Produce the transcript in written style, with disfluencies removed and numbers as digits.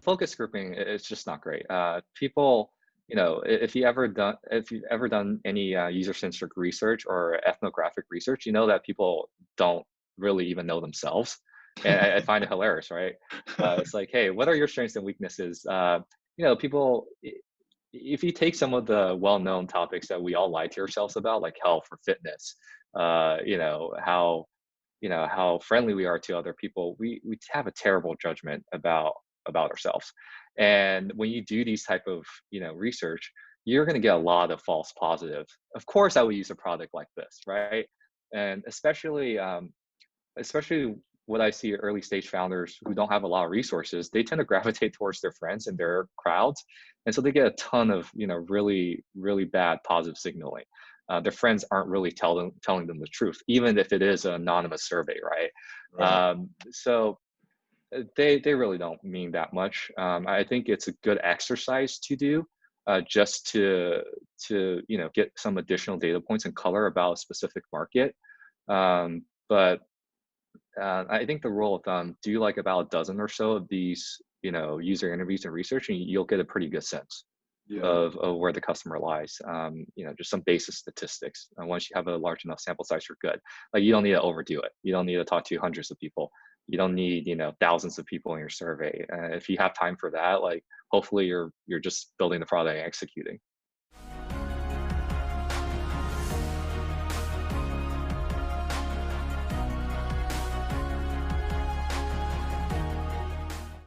focus grouping, it's just not great. People, if you've ever done any user-centric research or ethnographic research, you know that people don't really even know themselves. And I find it hilarious, right? It's like, hey, what are your strengths and weaknesses? People, if you take some of the well-known topics that we all lie to ourselves about, like health or fitness, how how friendly we are to other people, we have a terrible judgment about ourselves. And when you do these type of research, you're going to get a lot of false positive. Of course I would use a product like this, right? And especially what I see early stage founders who don't have a lot of resources, they tend to gravitate towards their friends and their crowds. And so they get a ton of, really, really bad positive signaling. Their friends aren't really telling them the truth, even if it is an anonymous survey, right? Right. So they really don't mean that much. I think it's a good exercise to do, just to get some additional data points and color about a specific market. But I think the rule of thumb, do like about a dozen or so of these, user interviews and research, and you'll get a pretty good sense Yeah. of where the customer lies. Just some basic statistics. And once you have a large enough sample size, you're good. Like you don't need to overdo it. You don't need to talk to hundreds of people. You don't need, thousands of people in your survey. If you have time for that, like hopefully you're just building the product and executing.